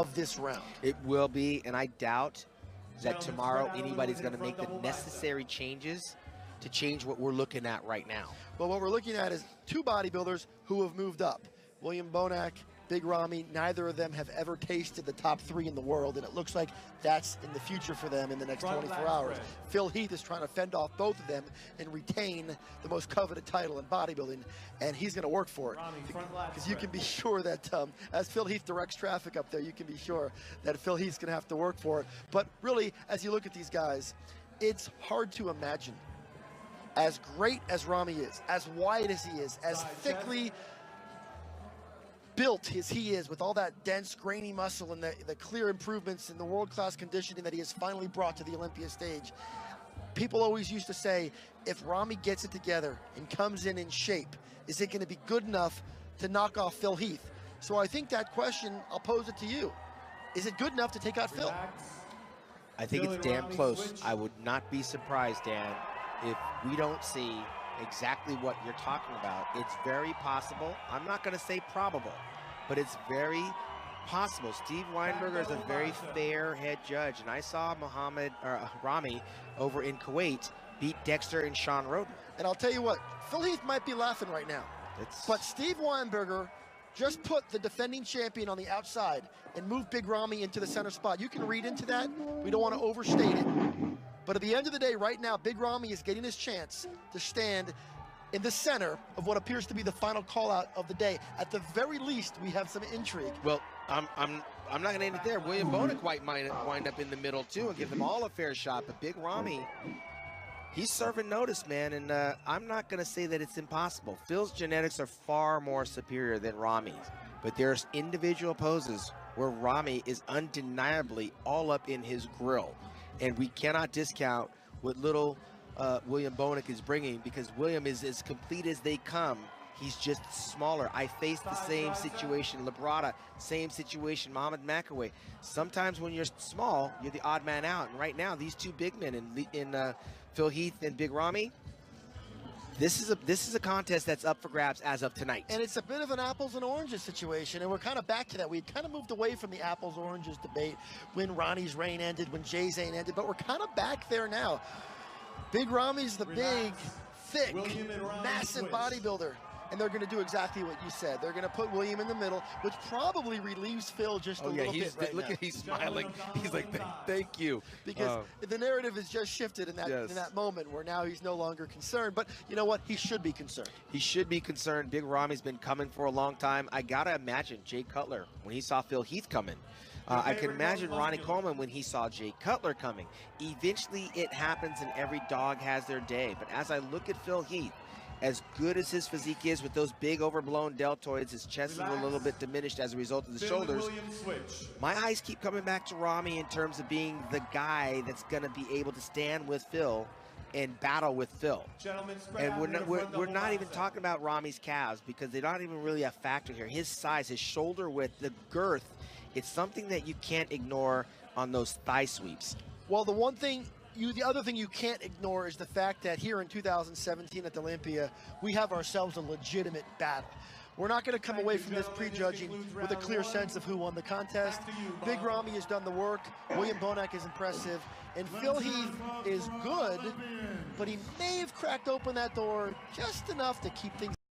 of this round. It will be, and I doubt that tomorrow anybody's going to make the necessary changes to change what we're looking at right now. Well, what we're looking at is two bodybuilders who have moved up. William Bonac, Big Ramy, neither of them have ever tasted the top 3 in the world, and it looks like that's in the future for them in the next 24 hours. Phil Heath is trying to fend off both of them and retain the most coveted title in bodybuilding, and he's going to work for it. Because you can be sure that as Phil Heath directs traffic up there, you can be sure that Phil Heath's going to have to work for it. But really, as you look at these guys, it's hard to imagine, as great as Ramy is, as wide as he is, as thickly built as he is, with all that dense, grainy muscle and the clear improvements in the world-class conditioning that he has finally brought to the Olympia stage. People always used to say, if Ramy gets it together and comes in shape, is it going to be good enough to knock off Phil Heath? So I think that question, I'll pose it to you. Is it good enough to take out Phil? I think it's damn close. I would not be surprised, Dan, if we don't see exactly what you're talking about. It's very possible. I'm not going to say probable, but it's very possible. Steve Weinberger is a very fair head judge, and I saw Ramy over in Kuwait beat Dexter and Sean Roden. And I'll tell you what, Phil Heath might be laughing right now, but Steve Weinberger just put the defending champion on the outside and moved Big Ramy into the center spot. You can read into that. We don't want to overstate it. But at the end of the day, right now, Big Ramy is getting his chance to stand in the center of what appears to be the final call-out of the day. At the very least, we have some intrigue. Well, I'm not going to end it there. William Bonac might wind up in the middle, too, and give them all a fair shot. But Big Ramy, he's serving notice, man, and I'm not going to say that it's impossible. Phil's genetics are far more superior than Ramy's, but there's individual poses where Ramy is undeniably all up in his grill. And we cannot discount what little William Bonac is bringing, because William is as complete as they come. He's just smaller. I faced the same situation. Labrada, same situation. Muhammad Makaway. Sometimes when you're small, you're the odd man out. And right now, these two big men in Phil Heath and Big Ramy, this is a contest that's up for grabs as of tonight. And it's a bit of an apples and oranges situation, and we're kind of back to that. We kind of moved away from the apples oranges debate when Ronnie's reign ended, when Jay's reign ended, but we're kind of back there now. Big Ramy's the big, thick, massive bodybuilder, and they're going to do exactly what you said. They're going to put William in the middle, which probably relieves Phil just a little bit right now. Look at, he's smiling. He's like, thank you. Because the narrative has just shifted in that moment where now he's no longer concerned. But you know what? He should be concerned. He should be concerned. Big Ramy's been coming for a long time. I got to imagine Jay Cutler, when he saw Phil Heath coming. I can imagine Ronnie Coleman when he saw Jay Cutler coming. Eventually, it happens and every dog has their day. But as I look at Phil Heath, as good as his physique is with those big overblown deltoids, his chest is a little bit diminished as a result of the shoulders. My eyes keep coming back to Ramy in terms of being the guy that's going to be able to stand with Phil and battle with Phil. And we're not even talking about Ramy's calves, because they're not even really a factor here. His size, his shoulder width, the girth, it's something that you can't ignore on those thigh sweeps. Well, the other thing you can't ignore is the fact that here in 2017 at Olympia, we have ourselves a legitimate battle. We're not going to come away from this prejudging with a clear sense of who won the contest. Big Ramy has done the work. William Bonac is impressive. And Phil Heath is good, but he may have cracked open that door just enough to keep things